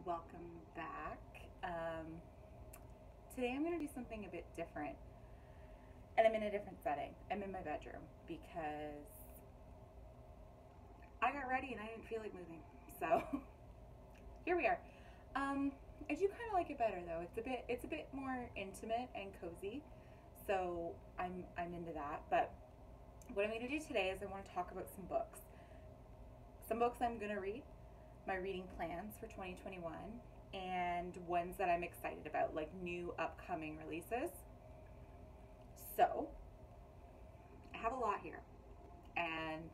welcome back. Today I'm going to do something a bit different, and I'm in a different setting. I'm in my bedroom because I got ready and I didn't feel like moving, so here we are. I do kind of like it better though. It's a bit more intimate and cozy, so I'm into that. But what I'm going to do today is I want to talk about some books. Some books I'm going to read, my reading plans for 2021, and ones that I'm excited about, like new upcoming releases. So, I have a lot here, and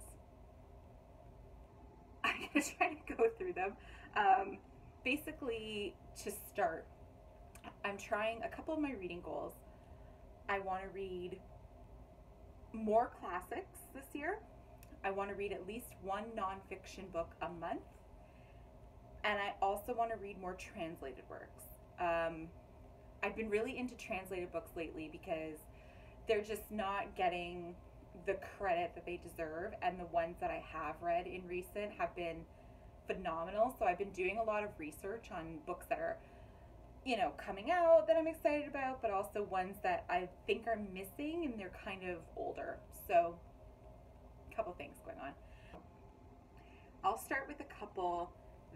I'm going to try to go through them. Basically, to start, I'm trying a couple of my reading goals. I want to read more classics this year. I want to read at least one nonfiction book a month. And I also want to read more translated works. I've been really into translated books lately because they're just not getting the credit that they deserve. And the ones that I have read in recent have been phenomenal. So I've been doing a lot of research on books that are, coming out that I'm excited about, but also ones that I think are missing and they're kind of older. So a couple things going on. I'll start with a couple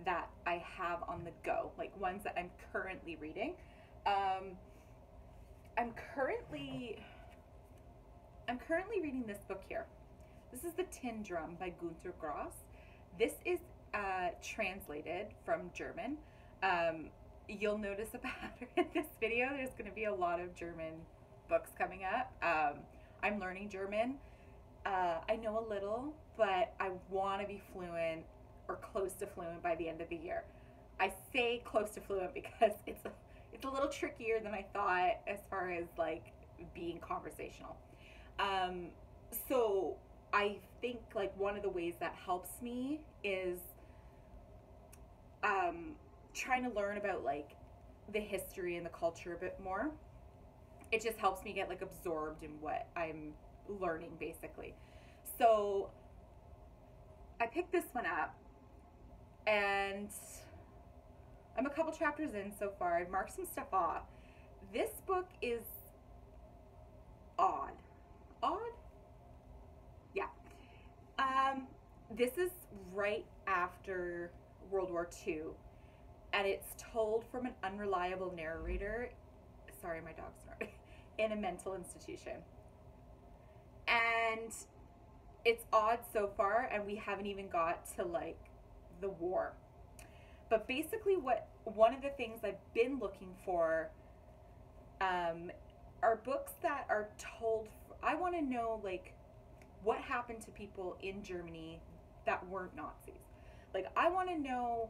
that I have on the go, like ones that I'm currently reading. I'm currently reading this book here. This is The Tin Drum by Günter Grass. This is translated from German. You'll notice a pattern in this video. There's going to be a lot of German books coming up. I'm learning German. I know a little, but I want to be fluent or close to fluent by the end of the year. I say close to fluent because it's a little trickier than I thought as far as like being conversational. So I think like one of the ways that helps me is trying to learn about like the history and the culture a bit more. It just helps me get like absorbed in what I'm learning basically. So I picked this one up and I'm a couple chapters in so far. I've marked some stuff off. This book is odd. Odd? Yeah. This is right after World War II, and it's told from an unreliable narrator. Sorry, my dog's snoring. In a mental institution. And it's odd so far, and we haven't even got to like the war. But basically one of the things I've been looking for are books that are told. I want to know like what happened to people in Germany that weren't Nazis. Like I want to know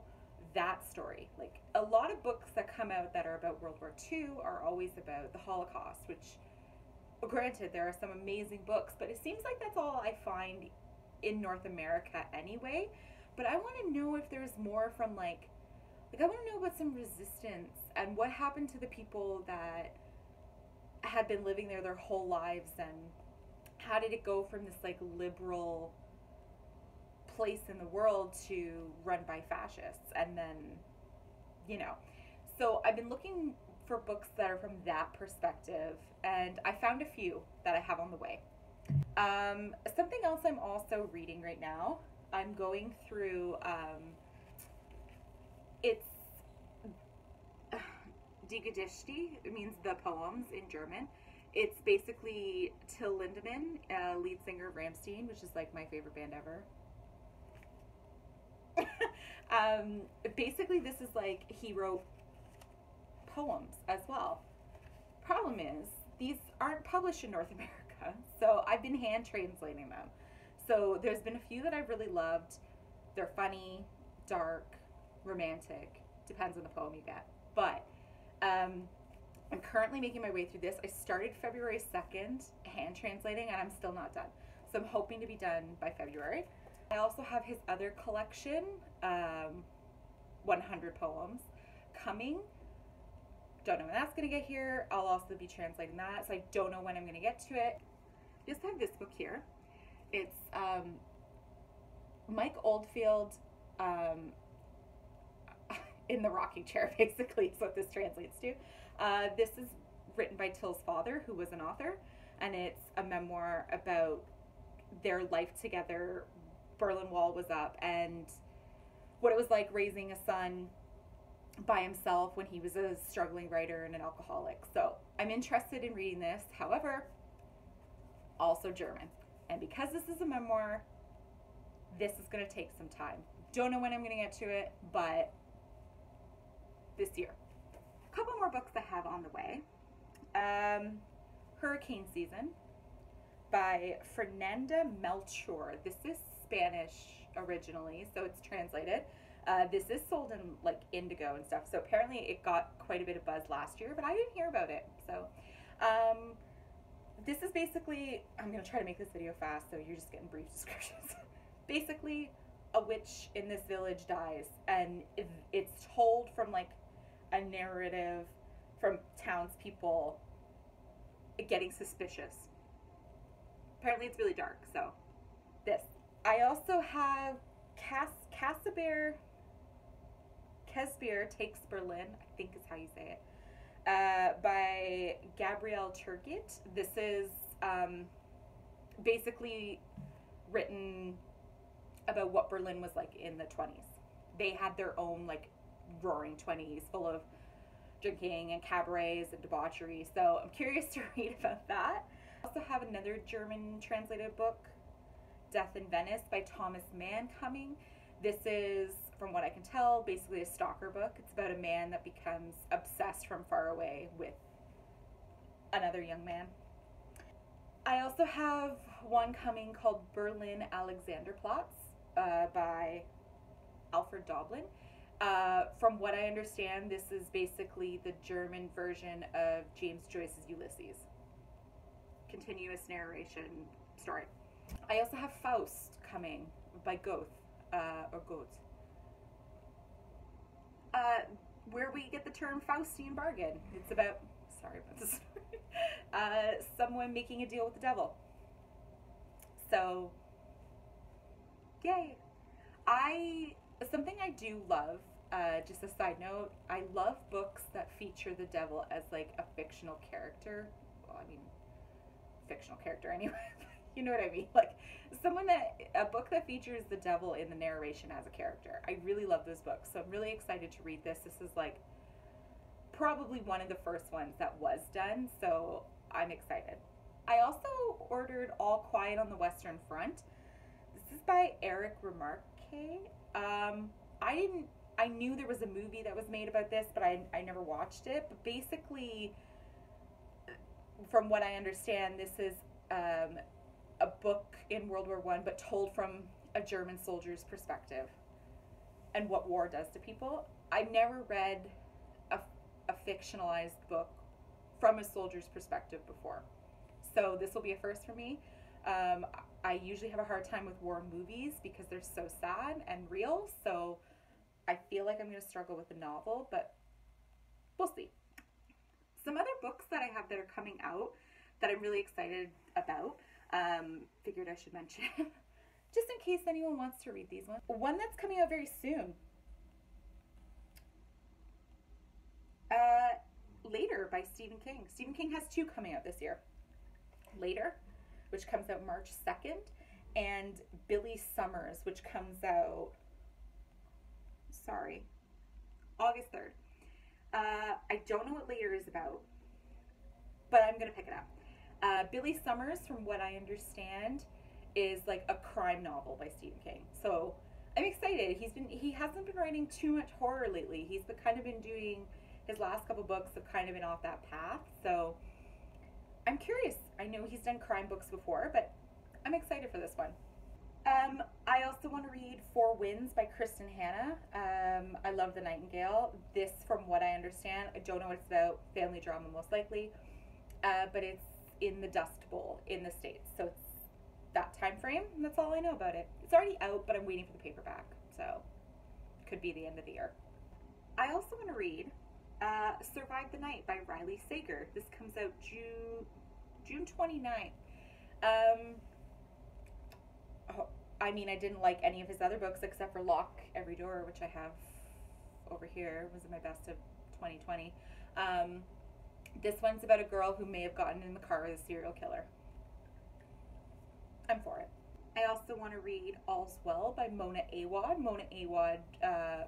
that story. Like a lot of books that come out that are about World War II are always about the Holocaust, which granted there are some amazing books, but it seems like that's all I find in North America anyway. But I want to know if there's more from like I want to know about some resistance and what happened to the people that had been living there their whole lives, and how did it go from this like liberal place in the world to run by fascists, and then so I've been looking for books that are from that perspective, and I found a few that I have on the way. Something else I'm also reading right now, I'm going through it's Die Gedichte. It means the poems in German. It's basically Till Lindemann, lead singer of Rammstein, which is like my favorite band ever. Basically this is like he wrote poems as well. Problem is these aren't published in North America, so I've been hand translating them. So there's been a few that I've really loved. They're funny, dark, romantic, depends on the poem you get. But I'm currently making my way through this. I started February 2nd hand translating, and I'm still not done. So I'm hoping to be done by February. I also have his other collection, 100 poems, coming. Don't know when that's going to get here. I'll also be translating that, so I don't know when I'm going to get to it. Just have this book here. It's Mike Oldfield in the rocking chair, basically, is what this translates to. This is written by Till's father, who was an author, and it's a memoir about their life together. Berlin Wall was up, and what it was like raising a son by himself when he was a struggling writer and an alcoholic. So I'm interested in reading this. However, also German. And because this is a memoir, this is going to take some time. Don't know when I'm going to get to it, but this year. A couple more books I have on the way. Hurricane Season by Fernanda Melchor. This is Spanish originally, so it's translated. This is sold in like Indigo and stuff, so apparently it got quite a bit of buzz last year, but I didn't hear about it. So this is basically, I'm going to try to make this video fast, so you're just getting brief descriptions. Basically, a witch in this village dies, and it's told from like a narrative from townspeople getting suspicious. Apparently it's really dark, so this. I also have Kesbier Takes Berlin, I think is how you say it, by Gabrielle Turgit. This is basically written about what Berlin was like in the 20s. They had their own like roaring 20s full of drinking and cabarets and debauchery, so I'm curious to read about that. I also have another German translated book, Death in Venice by Thomas Mann, coming. This is, from what I can tell, basically a stalker book. It's about a man that becomes obsessed from far away with another young man. I also have one coming called Berlin Alexanderplatz by Alfred Doblin. From what I understand, this is basically the German version of James Joyce's Ulysses. Continuous narration story. I also have Faust coming by Goethe, or Goethe. Where we get the term Faustian bargain. It's about, sorry about this, someone making a deal with the devil. So, yay. Something I do love, just a side note, I love books that feature the devil as like a fictional character. Well, I mean, fictional character anyway. You know what I mean? Like a book that features the devil in the narration as a character. I really love those books. So I'm really excited to read this. This is like probably one of the first ones that was done. So I'm excited. I also ordered All Quiet on the Western Front. This is by Eric Remarque. I knew there was a movie that was made about this, but I never watched it. But basically, from what I understand, this is a book in World War I, but told from a German soldier's perspective and what war does to people. I've never read a fictionalized book from a soldier's perspective before. So this will be a first for me. I usually have a hard time with war movies because they're so sad and real. So I feel like I'm going to struggle with the novel, but we'll see. Some other books that I have that are coming out that I'm really excited about, figured I should mention, just in case anyone wants to read these ones. One that's coming out very soon. Later by Stephen King. Stephen King has two coming out this year. Later, which comes out March 2nd, and Billy Summers, which comes out, August 3rd. I don't know what Later is about, but I'm going to pick it up. Billy Summers, from what I understand, is like a crime novel by Stephen King. So I'm excited. He hasn't been writing too much horror lately. He's been doing, his last couple books have kind of been off that path. So I'm curious. I know he's done crime books before, but I'm excited for this one. I also want to read Four Winds by Kristen Hanna. I love The Nightingale. This, from what I understand, I don't know what it's about, family drama most likely, but it's in the Dust Bowl in the States. So it's that time frame, and that's all I know about it. It's already out, but I'm waiting for the paperback, so could be the end of the year. I also want to read Survive the Night by Riley Sager. This comes out June 29th. I mean, I didn't like any of his other books except for Lock Every Door, which I have over here. Was my best of 2020. This one's about a girl who may have gotten in the car with a serial killer. I'm for it. I also want to read All's Well by Mona Awad. Mona Awad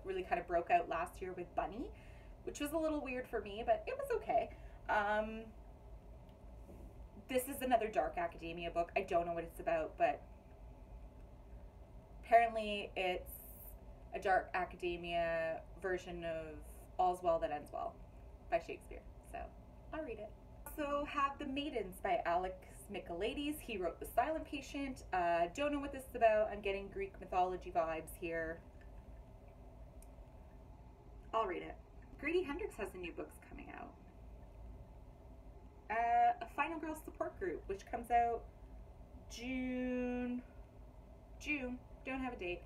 really kind of broke out last year with Bunny, which was a little weird for me, but it was okay. This is another dark academia book. I don't know what it's about, but apparently it's a dark academia version of All's Well That Ends Well by Shakespeare. So I'll read it. Also have The Maidens by Alex Michaelides. He wrote The Silent Patient. Don't know what this is about. I'm getting Greek mythology vibes here. I'll read it. Grady Hendrix has some new books coming out. A Final Girl support group, which comes out June. Don't have a date.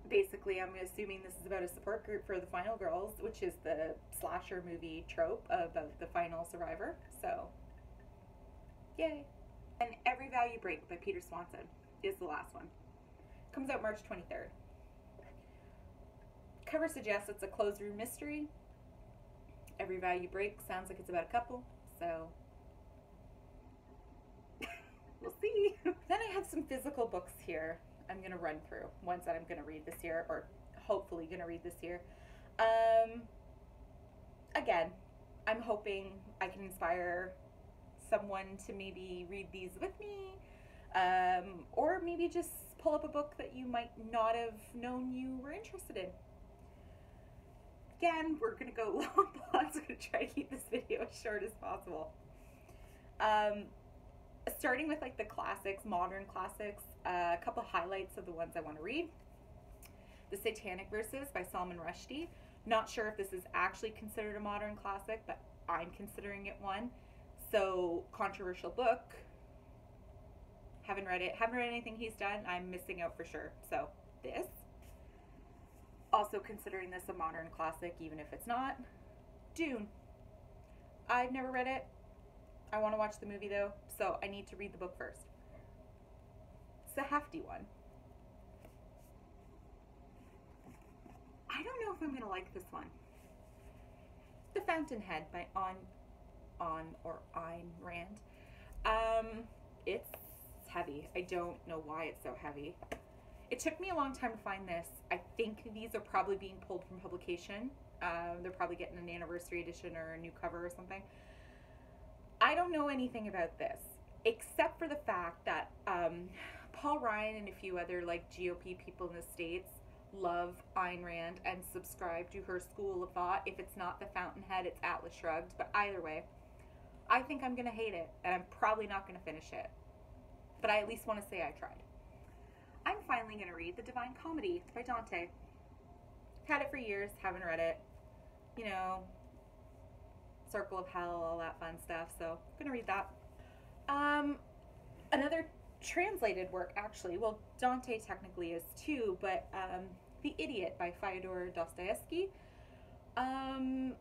Basically, I'm assuming this is about a support group for the Final Girls, which is the slasher movie trope about the final survivor. So, yay. And Every Value Break by Peter Swanson is the last one. Comes out March 23rd. Cover suggests it's a closed room mystery. Every Value Break sounds like it's about a couple, so we'll see. Then I have some physical books here I'm going to run through, ones that I'm going to read this year, or hopefully going to read this year. Again, I'm hoping I can inspire someone to maybe read these with me, or maybe just pull up a book that you might not have known you were interested in. Again, we're going to go long, but I'm going to try to keep this video as short as possible. Starting with like the classics, modern classics, a couple highlights of the ones I want to read. The Satanic Verses by Salman Rushdie. Not sure if this is actually considered a modern classic, but I'm considering it one. So, controversial book. Haven't read it. Haven't read anything he's done. I'm missing out for sure. So, this. Also considering this a modern classic, even if it's not. Dune. I've never read it. I want to watch the movie though, so I need to read the book first. It's a hefty one. I don't know if I'm going to like this one. The Fountainhead by Ayn Rand. It's heavy. I don't know why it's so heavy. It took me a long time to find this. I think these are probably being pulled from publication. They're probably getting an anniversary edition or a new cover or something. I don't know anything about this, except for the fact that Paul Ryan and a few other like GOP people in the States love Ayn Rand and subscribe to her school of thought. If it's not The Fountainhead, it's Atlas Shrugged. But either way, I think I'm going to hate it, and I'm probably not going to finish it. But I at least want to say I tried. I'm finally going to read The Divine Comedy by Dante. Had it for years, haven't read it. You know, Circle of Hell, all that fun stuff. So I'm gonna read that. Another translated work, actually. Well, Dante technically is too, but The Idiot by Fyodor Dostoevsky. Don't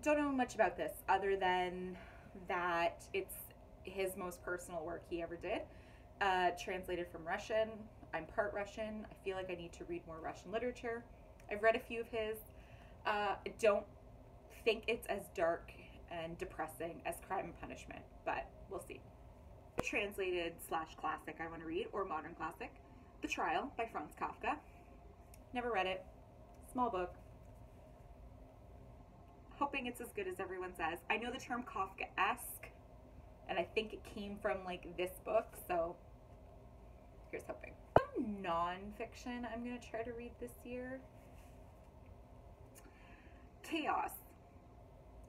know much about this other than that it's his most personal work he ever did. Translated from Russian. I'm part Russian. I feel like I need to read more Russian literature. I've read a few of his. I don't think it's as dark and depressing as Crime and Punishment, but we'll see. Translated / classic I want to read, or modern classic, The Trial by Franz Kafka. Never read it. Small book. Hoping it's as good as everyone says. I know the term Kafka-esque, and I think it came from like this book, so here's hoping. Some non-fiction I'm going to try to read this year. Chaos.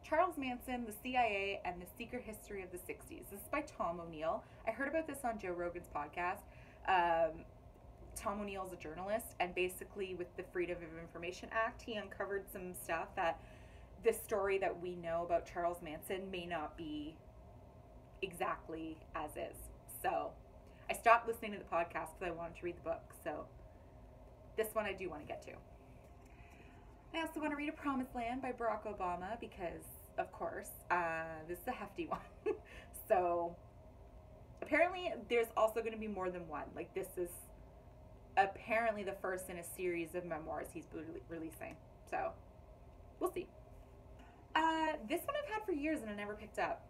Charles Manson, the CIA, and the Secret History of the 60s. This is by Tom O'Neill. I heard about this on Joe Rogan's podcast. Tom O'Neill is a journalist, and basically with the Freedom of Information Act, he uncovered some stuff that the story that we know about Charles Manson may not be exactly as is. So I stopped listening to the podcast because I wanted to read the book. So this one I do want to get to. I also want to read A Promised Land by Barack Obama because, of course, this is a hefty one. So apparently there's also going to be more than one. Like, this is apparently the first in a series of memoirs he's releasing. So we'll see. This one I've had for years and I never picked up.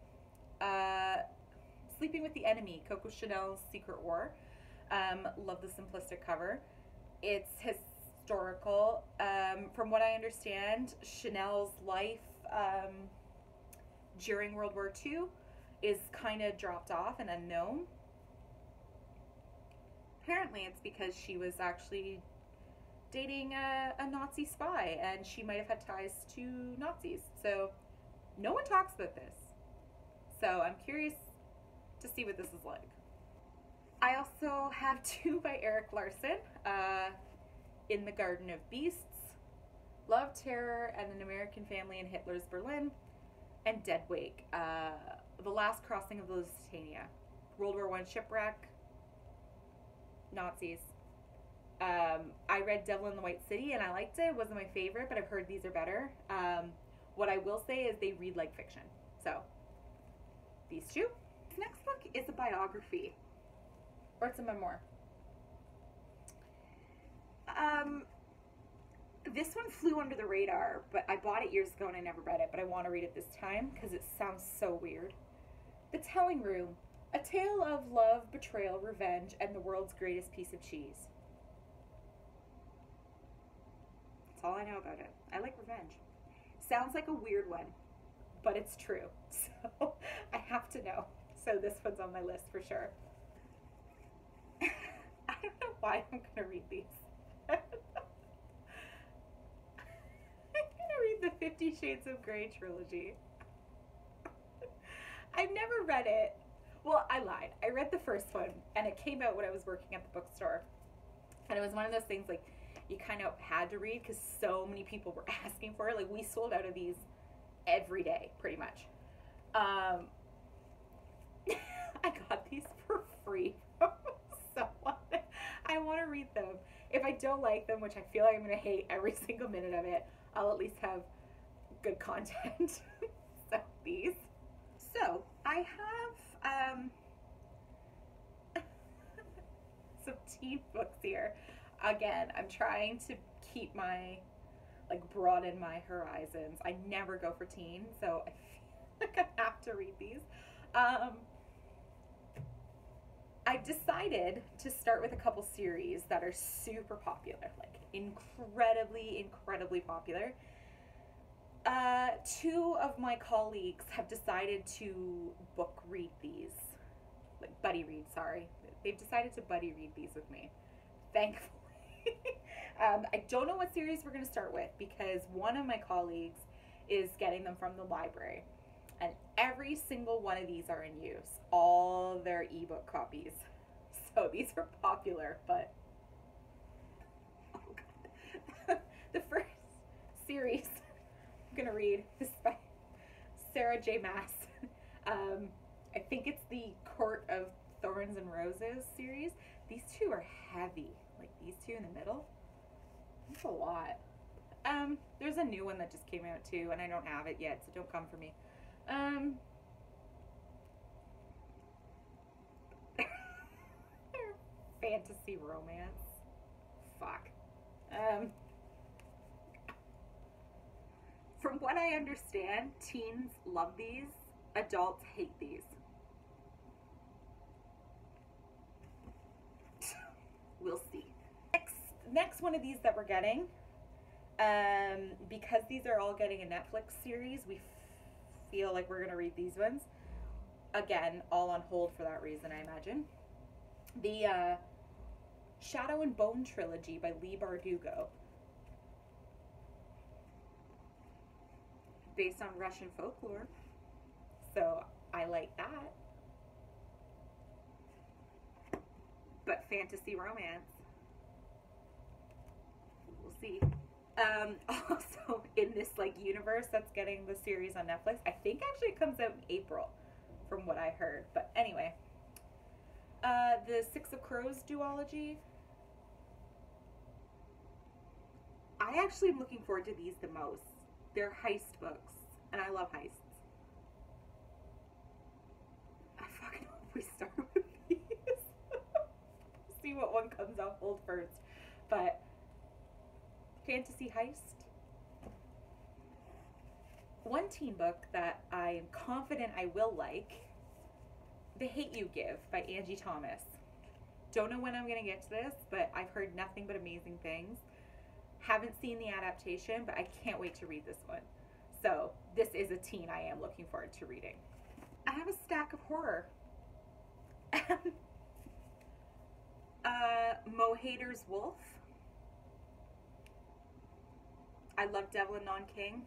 Sleeping with the Enemy, Coco Chanel's Secret War. Love the simplistic cover. It's historical. From what I understand, Chanel's life during World War II is kind of dropped off and unknown. Apparently, it's because she was actually dating a Nazi spy, and she might have had ties to Nazis. So, no one talks about this. So, I'm curious to see what this is like. I also have two by Erik Larson, In the Garden of Beasts, Love, Terror, and an American Family in Hitler's Berlin, and Dead Wake, The Last Crossing of the Lusitania, World War I shipwreck, Nazis. I read Devil in the White City and I liked it. It wasn't my favorite, but I've heard these are better. What I will say is they read like fiction. So, these two. This next book is a biography. Or it's a memoir. This one flew under the radar, but I bought it years ago and I never read it, but I want to read it this time because it sounds so weird. The Telling Room, a tale of love, betrayal, revenge, and the world's greatest piece of cheese. That's all I know about it. I like revenge. Sounds like a weird one, but it's true. So I have to know. So this one's on my list for sure. I don't know why I'm going to read these. I'm going to read the 50 Shades of Grey trilogy. I've never read it. Well, I lied. I read the first one, and it came out when I was working at the bookstore. And it was one of those things, like, you kind of had to read because so many people were asking for it. Like, we sold out of these every day, pretty much. I got these for free from someone. I want to read them. If I don't like them, which I feel like I'm going to hate every single minute of it, I'll at least have good content. So, these. So, I have some teen books here. Again, I'm trying to keep my, broaden my horizons. I never go for teen, so I feel like I have to read these. I decided to start with a couple series that are super popular, like incredibly popular. Two of my colleagues have decided to book read these, buddy read, sorry. They've decided to buddy read these with me, thankfully. I don't know what series we're going to start with because one of my colleagues is getting them from the library. And every single one of these are in use. All their ebook copies. So these are popular, but oh God. The first series I'm gonna read is by Sarah J. Maas. I think it's the Court of Thorns and Roses series. These two are heavy. Like these two in the middle. That's a lot. There's a new one that just came out too, and I don't have it yet, so don't come for me. Fantasy romance. Fuck. From what I understand, teens love these, adults hate these. We'll see. Next one of these that we're getting, because these are all getting a Netflix series, we feel like we're going to read these ones. Again, all on hold for that reason, I imagine. The Shadow and Bone trilogy by Leigh Bardugo. Based on Russian folklore. So, I like that. But fantasy romance. We'll see. Also, in this universe that's getting the series on Netflix, I think actually it comes out in April, from what I heard. But anyway, the Six of Crows duology. I actually am looking forward to these the most. They're heist books, and I love heists. I fucking hope we start with these. See see what one comes off hold first. But Fantasy Heist. One teen book that I am confident I will like, The Hate You Give by Angie Thomas. Don't know when I'm going to get to this, but I've heard nothing but amazing things. Haven't seen the adaptation, but I can't wait to read this one. So this is a teen I am looking forward to reading. I have a stack of horror. Mo Hader's Wolf. I love Devil and Non-King.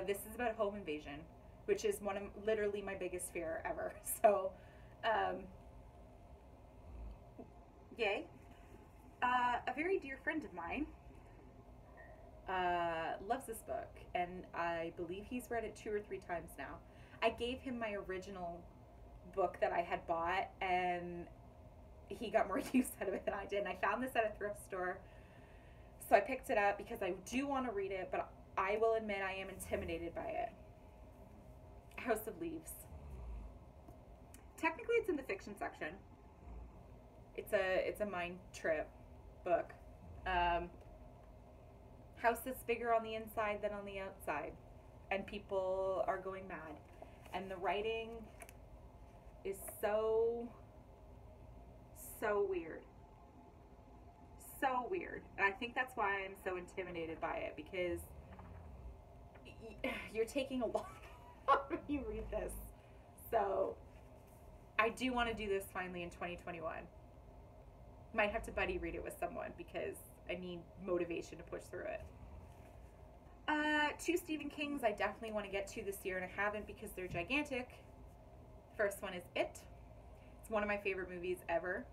This is about home invasion, which is one of literally my biggest fear ever. So, yay. A very dear friend of mine loves this book, and I believe he's read it 2 or 3 times now. I gave him my original book that I had bought, and he got more use out of it than I did. And I found this at a thrift store, so I picked it up because I do want to read it, but I will admit I am intimidated by it. House of Leaves. Technically, it's in the fiction section. It's a mind trip book. House that's bigger on the inside than on the outside, and people are going mad, and the writing is so weird. So weird. And I think that's why I'm so intimidated by it, because you're taking a lot when you read this. So I do want to do this finally in 2021. Might have to buddy read it with someone because I need motivation to push through it. 2 Stephen Kings I definitely want to get to this year, and I haven't because they're gigantic. First one is It. It's one of my favorite movies ever.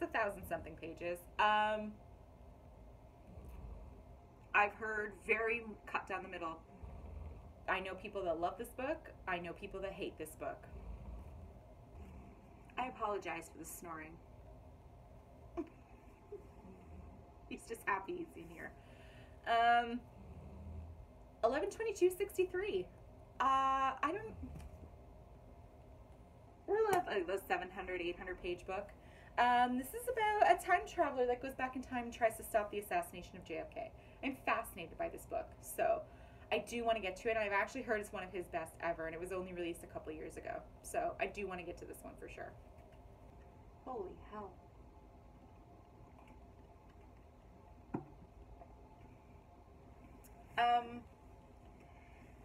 It's 1,000-something pages. I've heard very cut down the middle. I know people that love this book. I know people that hate this book. I apologize for the snoring. He's just happy he's in here. 11/22/63. I don't. We're left a 700, 800 page book. This is about a time traveler that goes back in time and tries to stop the assassination of JFK. I'm fascinated by this book, so I do want to get to it. And I've actually heard it's one of his best ever, and it was only released a couple years ago. So I do want to get to this one for sure. Holy hell.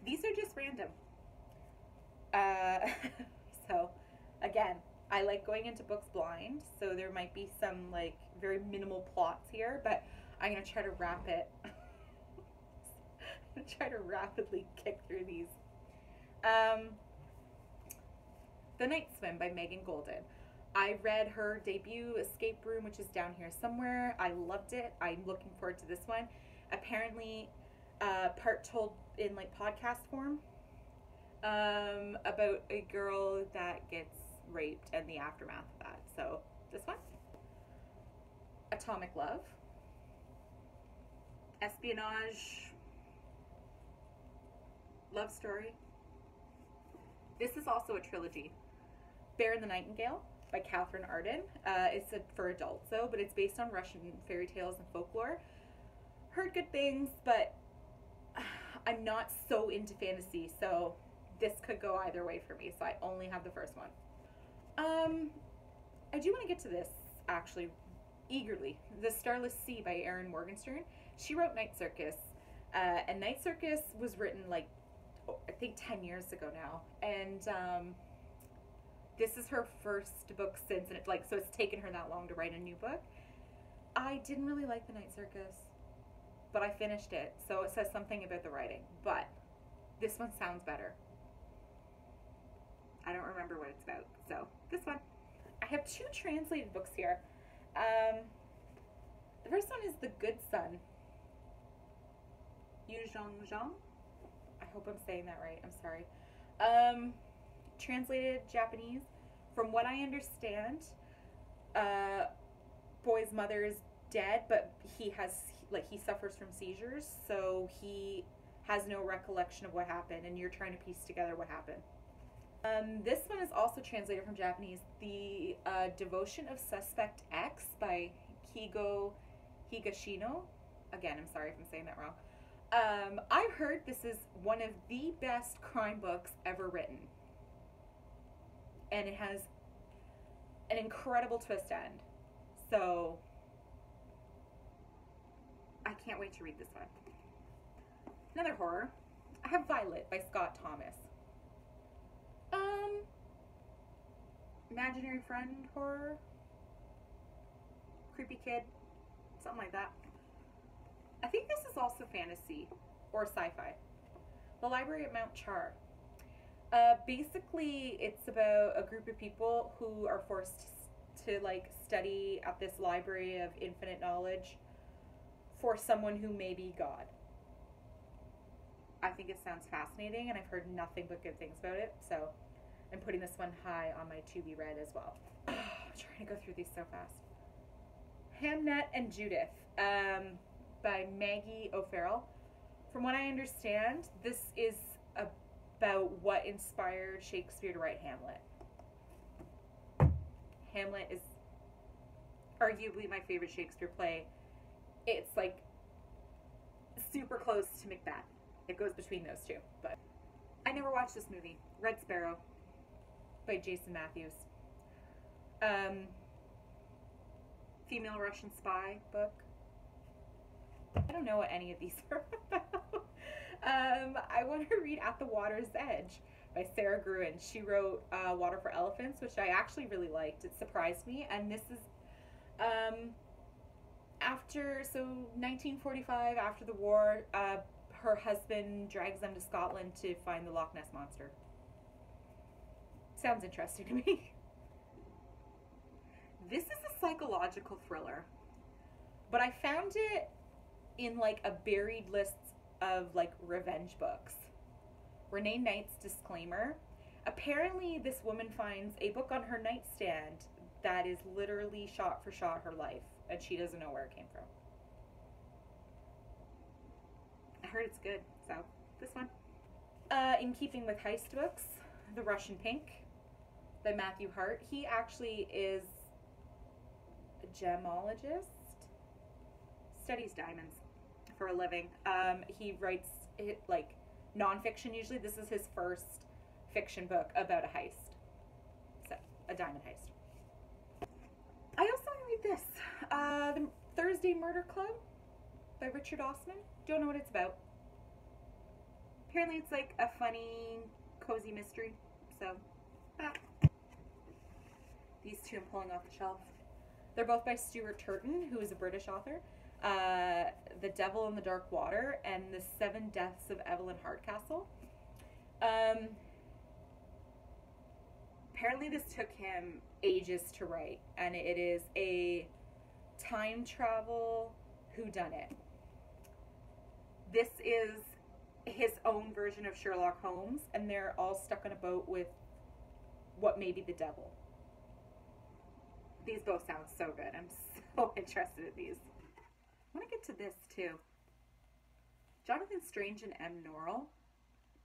These are just random. So, again, I like going into books blind, so there might be some, like, very minimal plots here, but I'm going to try to wrap it. I'm going to try to rapidly kick through these. The Night Swim by Megan Golden. I read her debut, Escape Room, which is down here somewhere. I loved it. I'm looking forward to this one. Apparently, part told in, like, podcast form, about a girl that gets raped and the aftermath of that. So, this one. Atomic Love. Espionage. Love story. This is also a trilogy. Bear and the Nightingale by Catherine Arden. It's for adults though, but it's based on Russian fairy tales and folklore. Heard good things, but I'm not so into fantasy, so this could go either way for me, so I only have the first one. I do want to get to this, actually, eagerly. The Starless Sea by Erin Morgenstern. She wrote Night Circus, and Night Circus was written, like, I think 10 years ago now, and this is her first book since, and so it's taken her that long to write a new book. I didn't really like The Night Circus, but I finished it, so it says something about the writing, but this one sounds better. I don't remember what it's about, so this one. I have 2 translated books here. The first one is The Good Son. Yu Zhang. I hope I'm saying that right, I'm sorry. Translated Japanese. From what I understand, boy's mother is dead, but he suffers from seizures, so he has no recollection of what happened, and you're trying to piece together what happened. This one is also translated from Japanese. The Devotion of Suspect X by Kigo Higashino. Again, I'm sorry if I'm saying that wrong. I've heard this is one of the best crime books ever written. And it has an incredible twist end. So, I can't wait to read this one. Another horror. I have Violet by Scott Thomas. Imaginary friend horror. Creepy kid. Something like that. I think this is also fantasy or sci-fi. The Library at Mount Char. Basically, it's about a group of people who are forced to like study at this library of infinite knowledge for someone who may be God. I think it sounds fascinating, and I've heard nothing but good things about it, so I'm putting this one high on my to be read as well. I'm trying to go through these so fast. Hamnet and Judith by Maggie O'Farrell. From what I understand, this is about what inspired Shakespeare to write Hamlet. Hamlet is arguably my favorite Shakespeare play. It's like super close to Macbeth. It goes between those two, but I never watched this movie. Red Sparrow by Jason Matthews. Female Russian spy book. I don't know what any of these are about. I want to read At the Water's Edge by Sarah Gruen. She wrote Water for Elephants, which I actually really liked. It surprised me, and this is after 1945, after the war, her husband drags them to Scotland to find the Loch Ness Monster. Sounds interesting to me. This is a psychological thriller, but I found it in like a buried list of like revenge books. Renee Knight's disclaimer. Apparently this woman finds a book on her nightstand that is literally shot for shot her life, and she doesn't know where it came from. I heard it's good, so this one. In keeping with heist books, The Russian Pink by Matthew Hart. He actually is a gemologist, studies diamonds for a living. He writes like nonfiction usually. This is his first fiction book about a heist, so a diamond heist. I also want to read this, The Thursday Murder Club by Richard Osman. Don't know what it's about. Apparently it's like a funny, cozy mystery. So, these two I'm pulling off the shelf. They're both by Stuart Turton, who is a British author. The Devil in the Dark Water and The Seven Deaths of Evelyn Hardcastle. Apparently this took him ages to write, and it is a time travel whodunit. This is his own version of Sherlock Holmes, and they're all stuck on a boat with what may be the devil. These both sound so good. I'm so interested in these. I want to get to this too. Jonathan Strange and M. Norrell.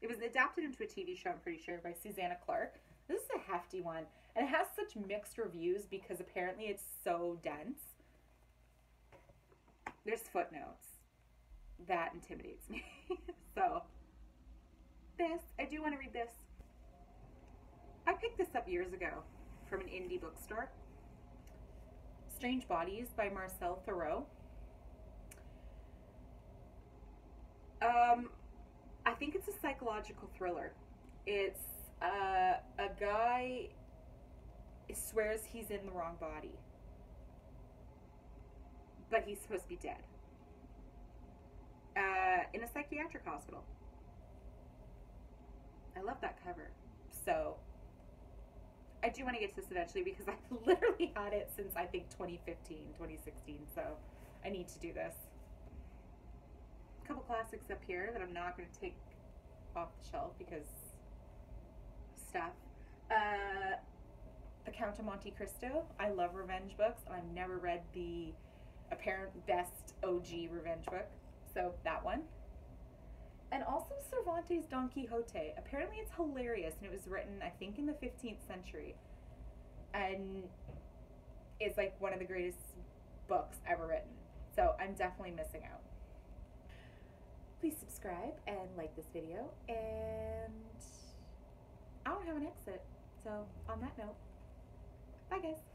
It was adapted into a TV show, I'm pretty sure, by Susanna Clark. This is a hefty one, and it has such mixed reviews because apparently it's so dense. There's footnotes. That intimidates me. So, this, I do want to read this. I picked this up years ago from an indie bookstore. Strange Bodies by Marcel Thoreau. I think it's a psychological thriller. It's a guy swears he's in the wrong body, but he's supposed to be dead. In a psychiatric hospital. I love that cover. So, I do want to get to this eventually because I've literally had it since I think 2015, 2016. So, I need to do this. A couple classics up here that I'm not going to take off the shelf because stuff. The Count of Monte Cristo. I love revenge books, and I've never read the apparent best OG revenge book. So that one. And also Cervantes' Don Quixote. Apparently it's hilarious, and it was written, I think, in the 15th century. And it's like one of the greatest books ever written. So I'm definitely missing out. Please subscribe and like this video. And I don't have an exit. So on that note, bye guys.